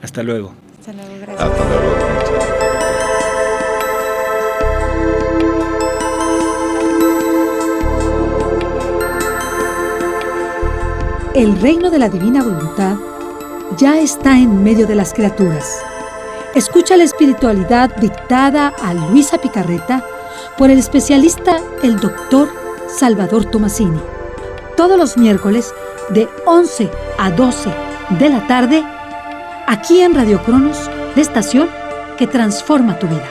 Hasta luego. Hasta luego, gracias. Hasta luego. Muchas gracias. El reino de la divina voluntad ya está en medio de las criaturas. Escucha la espiritualidad dictada a Luisa Picarreta por el especialista, el Dr. Salvador Tomasini. Todos los miércoles de 11 a 12 de la tarde, aquí en Radio Cronos, la estación que transforma tu vida.